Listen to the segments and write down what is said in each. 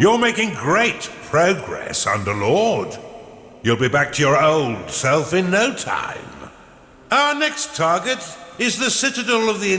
You're making great progress, Underlord. You'll be back to your old self in no time. Our next target is the Citadel of the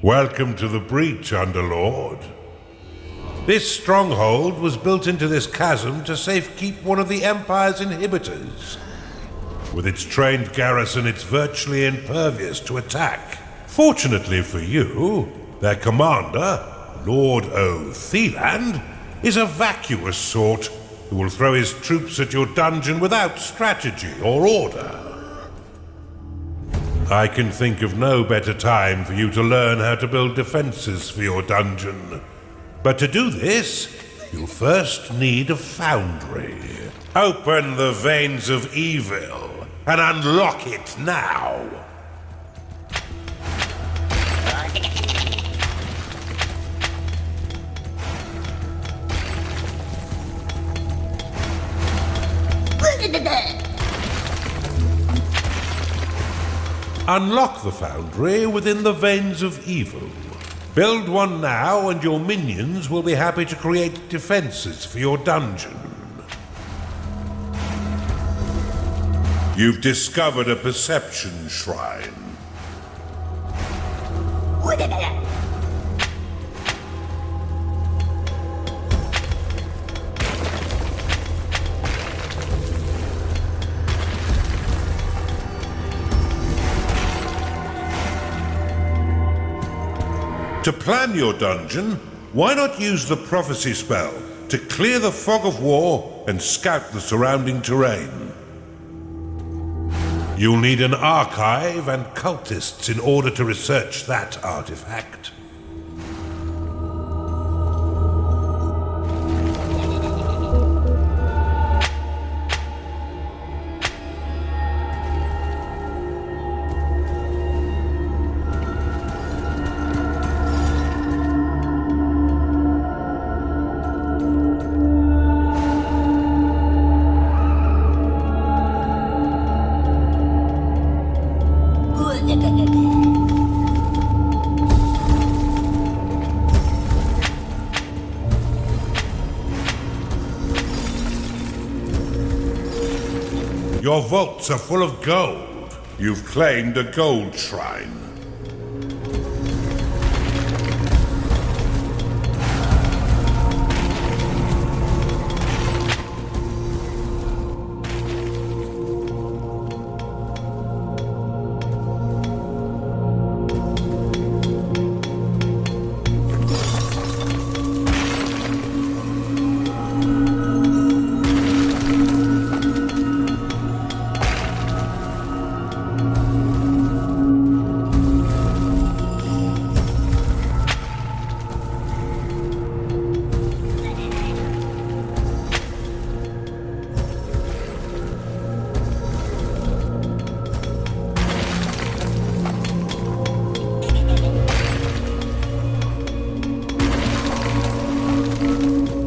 Welcome to the Breach, Underlord. This stronghold was built into this chasm to safekeep one of the Empire's inhibitors. With its trained garrison, it's virtually impervious to attack. Fortunately for you, their commander, Lord O'Theland, is a vacuous sort who will throw his troops at your dungeon without strategy or order. I can think of no better time for you to learn how to build defenses for your dungeon. But to do this, you'll first need a foundry. Open the Veins of Evil and unlock it now. Unlock the foundry within the Veins of Evil. Build one now and your minions will be happy to create defenses for your dungeon. You've discovered a perception shrine. To plan your dungeon, why not use the prophecy spell to clear the fog of war and scout the surrounding terrain? You'll need an archive and cultists in order to research that artifact. Your vaults are full of gold. You've claimed a gold shrine.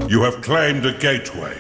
You have claimed a gateway.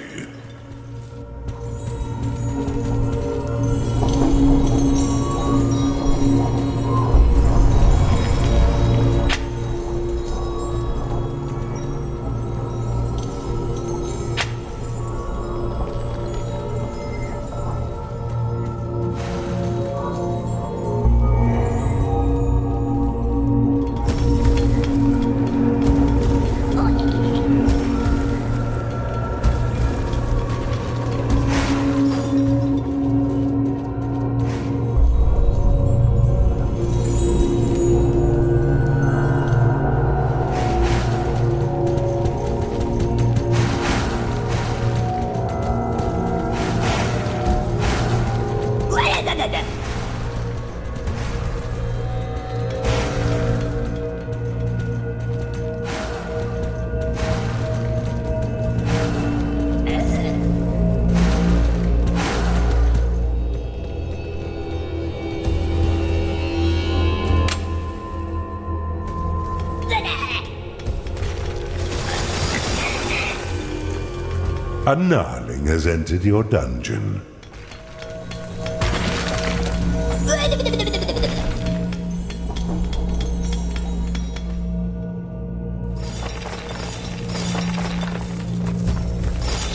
A gnarling has entered your dungeon.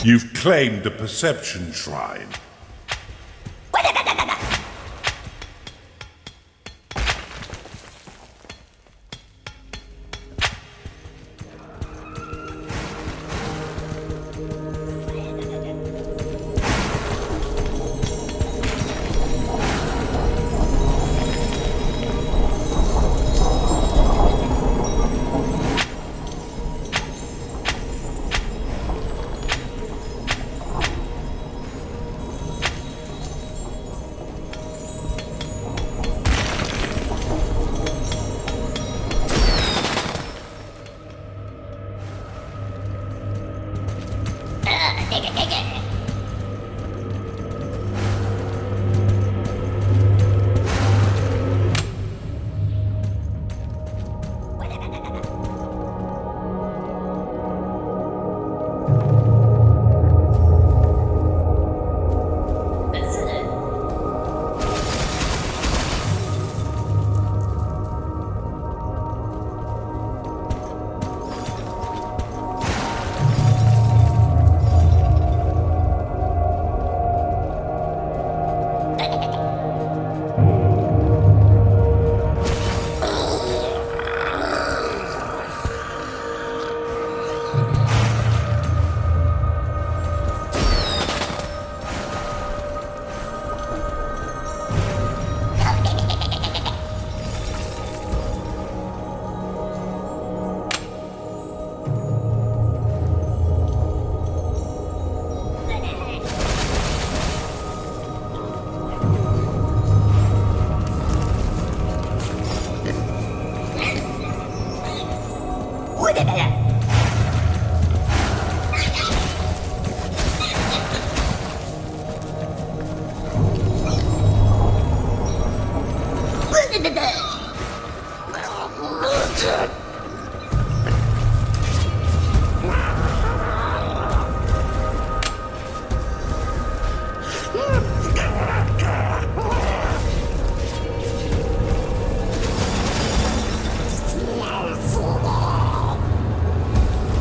You've claimed a perception shrine.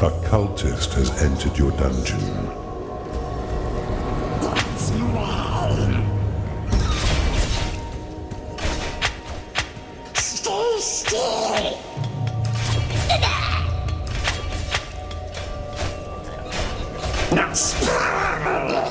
A cultist has entered your dungeon. Stay still. Not spell.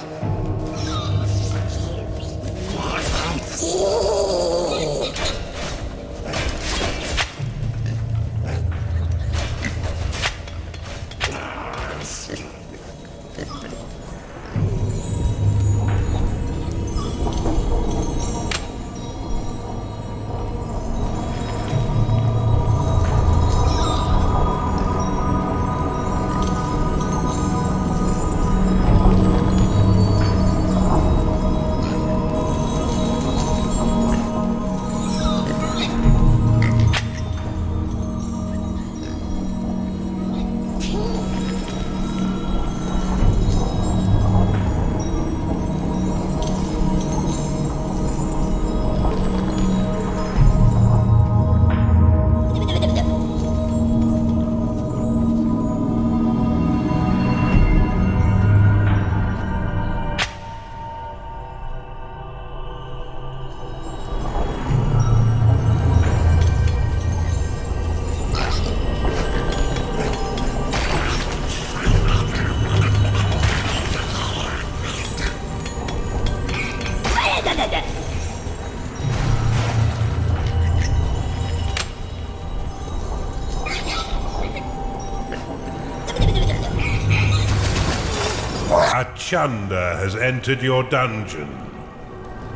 A Chanda has entered your dungeon.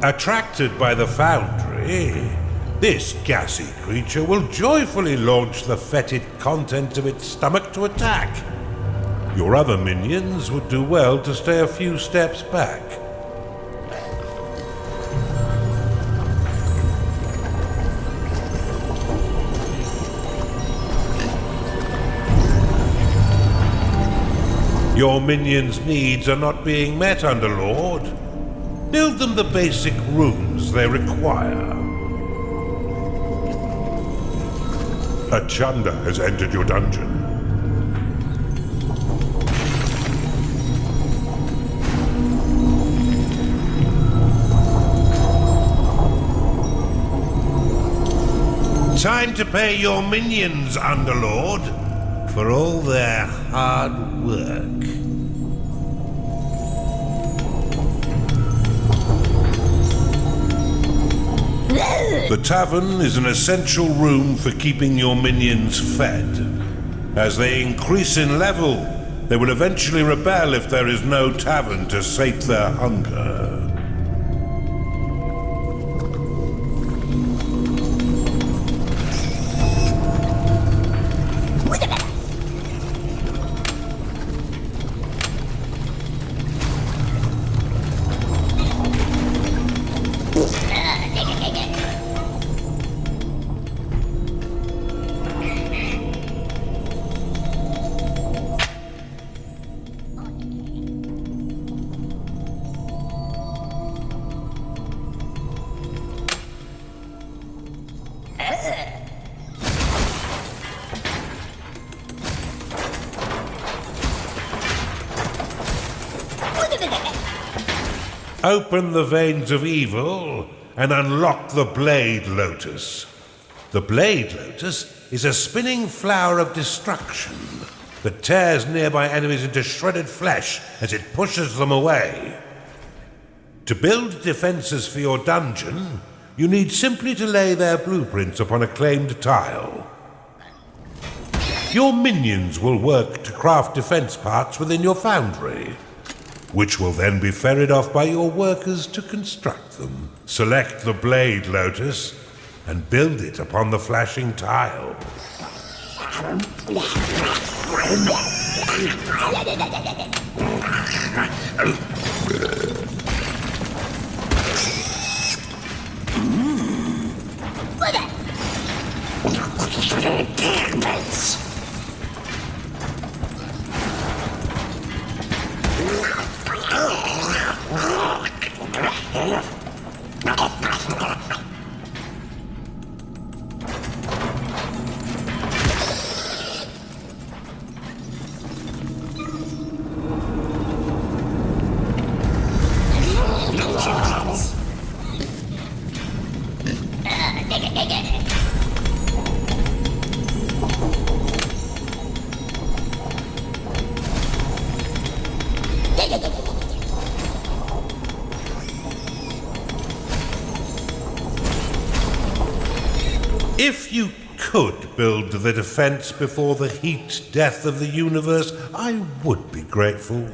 Attracted by the foundry, this gassy creature will joyfully launch the fetid contents of its stomach to attack. Your other minions would do well to stay a few steps back. Your minions' needs are not being met, Underlord. Build them the basic rooms they require. A Chunder has entered your dungeon. Time to pay your minions, Underlord, for all their hard work. The tavern is an essential room for keeping your minions fed. As they increase in level, they will eventually rebel if there is no tavern to sate their hunger. Open the veins of evil and unlock the Blade Lotus. The Blade Lotus is a spinning flower of destruction that tears nearby enemies into shredded flesh as it pushes them away. To build defenses for your dungeon, you need simply to lay their blueprints upon a claimed tile. Your minions will work to craft defense parts within your foundry, which will then be ferried off by your workers to construct them. Select the Blade Lotus and build it upon the flashing tile. If you could build the defense before the heat death of the universe, I would be grateful.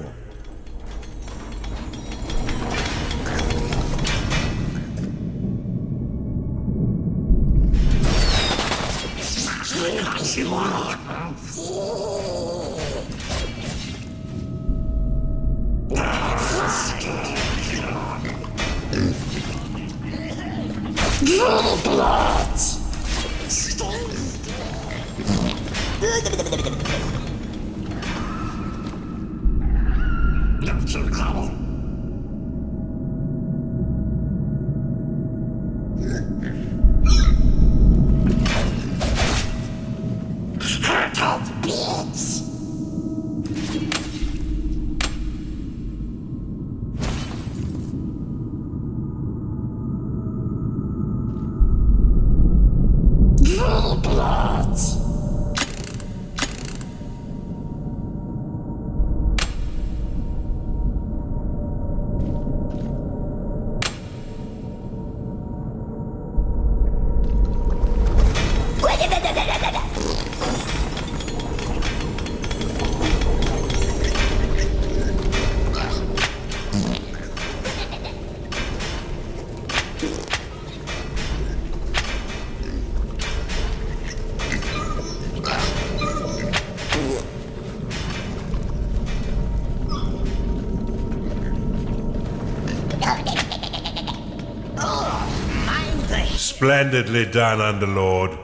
Splendidly done, Underlord.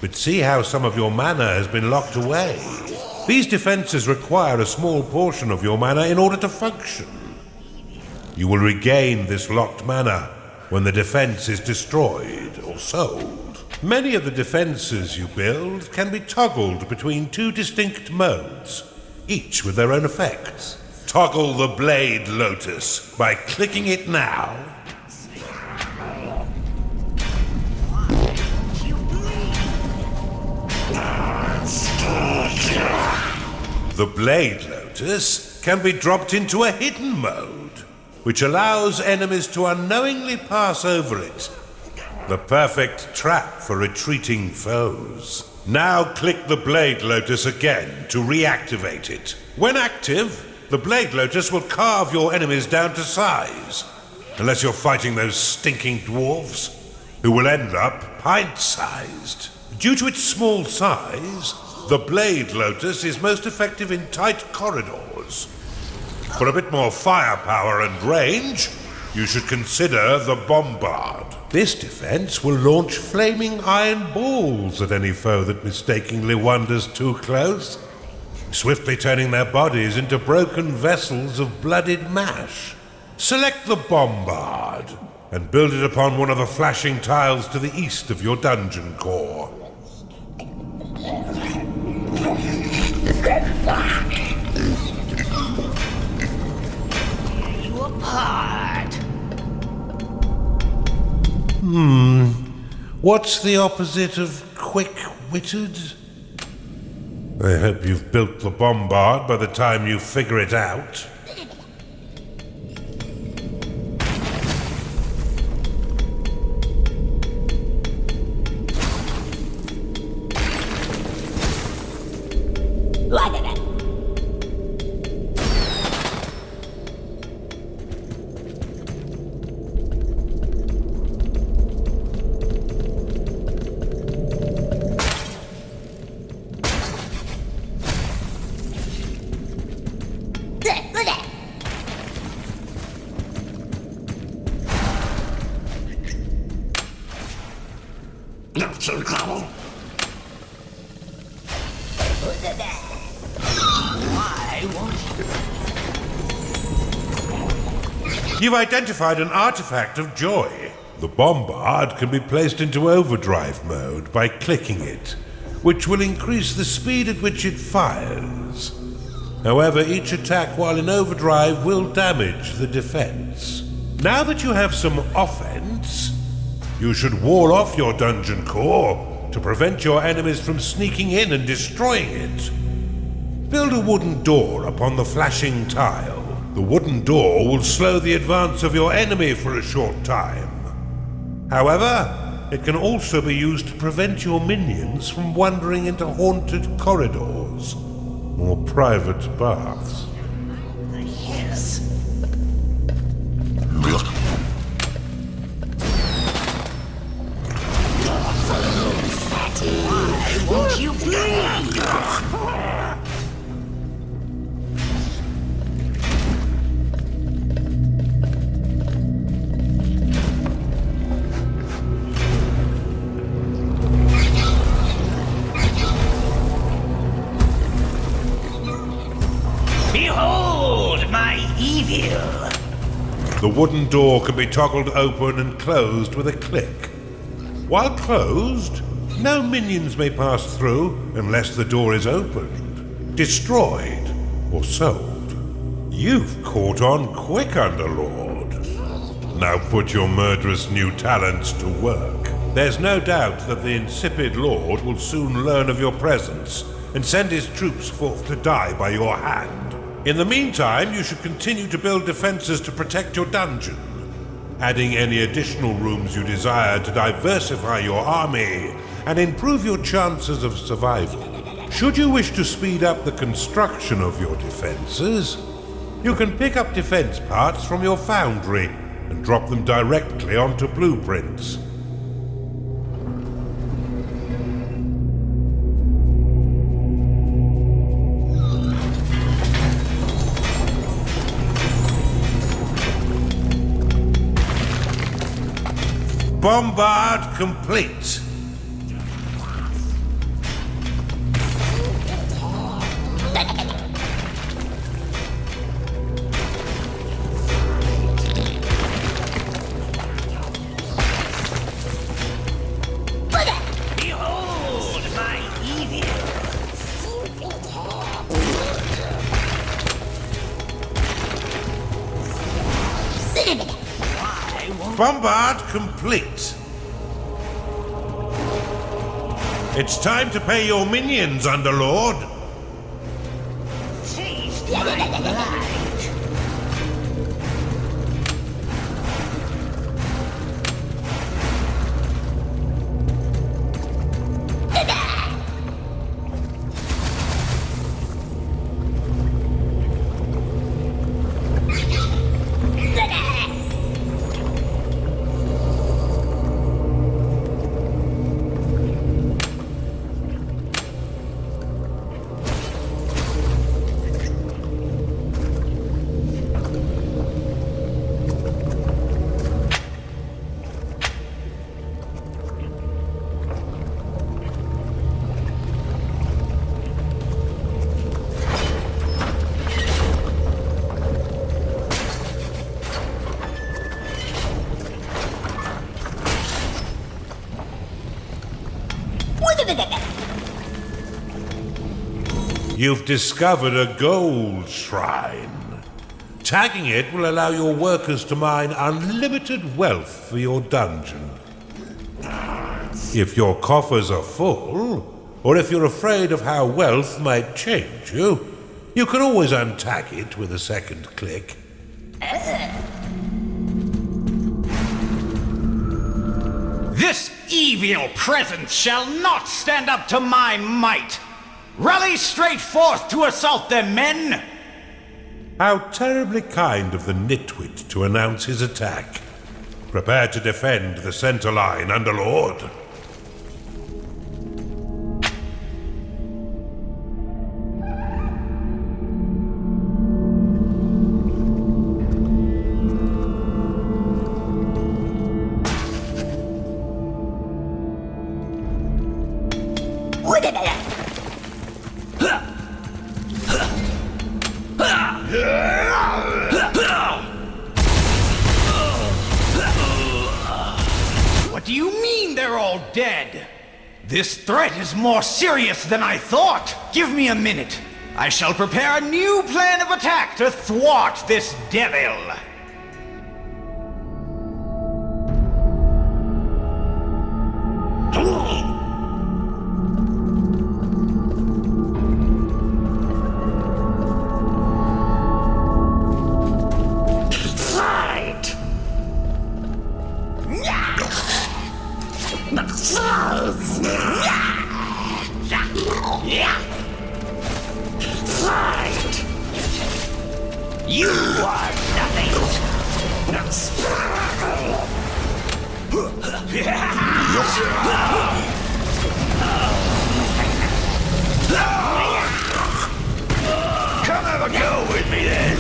But see how some of your mana has been locked away. These defenses require a small portion of your mana in order to function. You will regain this locked mana when the defense is destroyed or sold. Many of the defenses you build can be toggled between two distinct modes, each with their own effects. Toggle the Blade Lotus by clicking it now. The Blade Lotus can be dropped into a hidden mode, which allows enemies to unknowingly pass over it. The perfect trap for retreating foes. Now click the Blade Lotus again to reactivate it. When active, the Blade Lotus will carve your enemies down to size, unless you're fighting those stinking dwarves, who will end up pint-sized. Due to its small size, the Blade Lotus is most effective in tight corridors. For a bit more firepower and range, you should consider the Bombard. This defense will launch flaming iron balls at any foe that mistakenly wanders too close, swiftly turning their bodies into broken vessels of blooded mash. Select the Bombard and build it upon one of the flashing tiles to the east of your dungeon core. You apart. What's the opposite of quick-witted? I hope you've built the Bombard by the time you figure it out. You've identified an artifact of joy. The Bombard can be placed into overdrive mode by clicking it, which will increase the speed at which it fires. However, each attack while in overdrive will damage the defense. Now that you have some offense, you should wall off your dungeon core to prevent your enemies from sneaking in and destroying it. Build a wooden door upon the flashing tile. The wooden door will slow the advance of your enemy for a short time. However, it can also be used to prevent your minions from wandering into haunted corridors or private baths. Yes. Why won't you bleed? Behold my evil! The wooden door can be toggled open and closed with a click. While closed, no minions may pass through unless the door is opened, destroyed, or sold. You've caught on quick, Underlord. Now put your murderous new talents to work. There's no doubt that the insipid Lord will soon learn of your presence and send his troops forth to die by your hand. In the meantime, you should continue to build defenses to protect your dungeon, adding any additional rooms you desire to diversify your army and improve your chances of survival. Should you wish to speed up the construction of your defenses, you can pick up defense parts from your foundry and drop them directly onto blueprints. Bombard complete. Bombard complete. It's time to pay your minions, Underlord. Taste my blood. You've discovered a gold shrine. Tagging it will allow your workers to mine unlimited wealth for your dungeon. If your coffers are full, or if you're afraid of how wealth might change you, you can always untag it with a second click. This evil presence shall not stand up to my might. Rally straight forth to assault them, men! How terribly kind of the nitwit to announce his attack. Prepare to defend the center line, Underlord. What do you mean they're all dead? This threat is more serious than I thought. Give me a minute. I shall prepare a new plan of attack to thwart this devil. Fight! You are Come have a go with me then.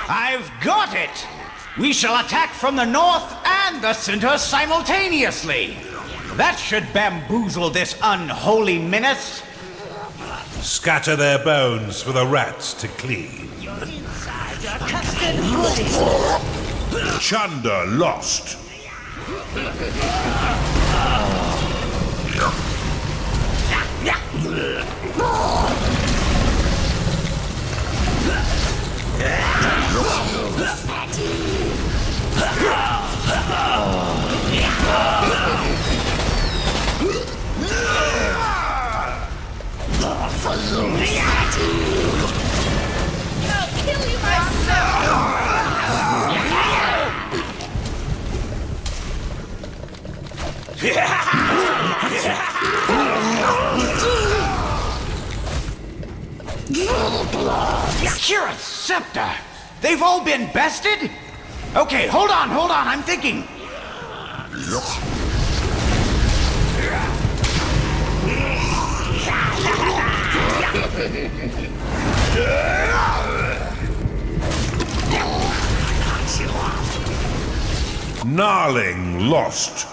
I've got it! We shall attack from the north and the center simultaneously. That should bamboozle this unholy menace. Scatter their bones for the rats to clean. your insides are custard pudding. Chunder lost. I'll kill you myself. Kira's scepter! They've all been bested? Okay, hold on, I'm thinking. Gnarling lost.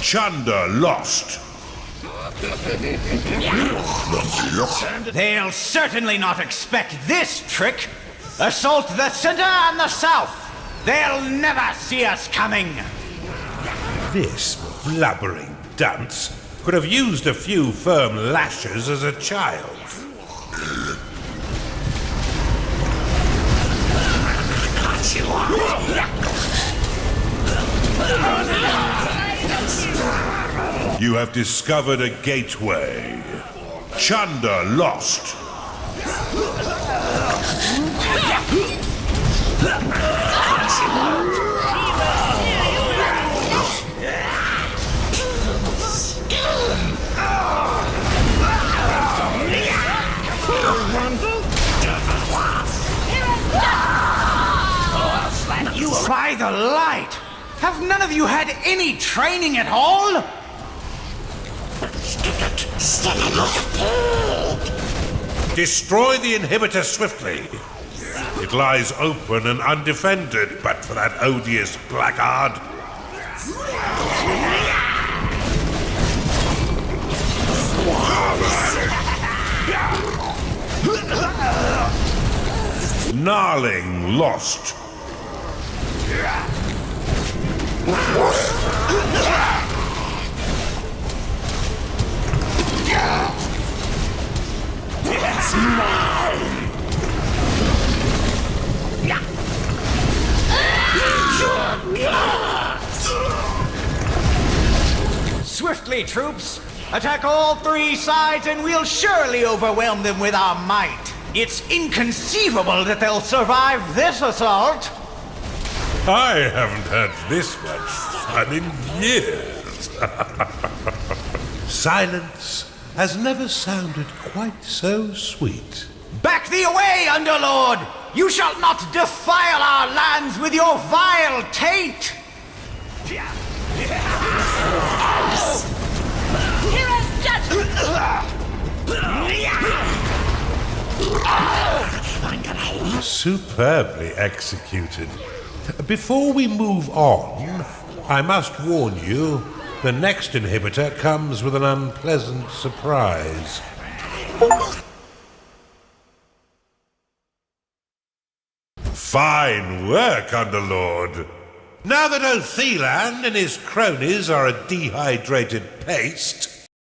Chunder lost. They'll certainly not expect this trick. Assault the center and the south. They'll never see us coming. This blubbering dunce could have used a few firm lashes as a child. You have discovered a gateway. Chunder lost. By the light! Have none of you had any training at all? Destroy the inhibitor swiftly. It lies open and undefended, but for that odious blackguard. Gnarling lost. It's mine! Swiftly, troops! Attack all three sides and we'll surely overwhelm them with our might. It's inconceivable that they'll survive this assault. I haven't had this much fun in years. Silence has never sounded quite so sweet. Back thee away, Underlord! You shall not defile our lands with your vile taint! Hero's judgment! Superbly executed. Before we move on, I must warn you, the next inhibitor comes with an unpleasant surprise. Fine work, Underlord. Now that Othelan and his cronies are a dehydrated paste,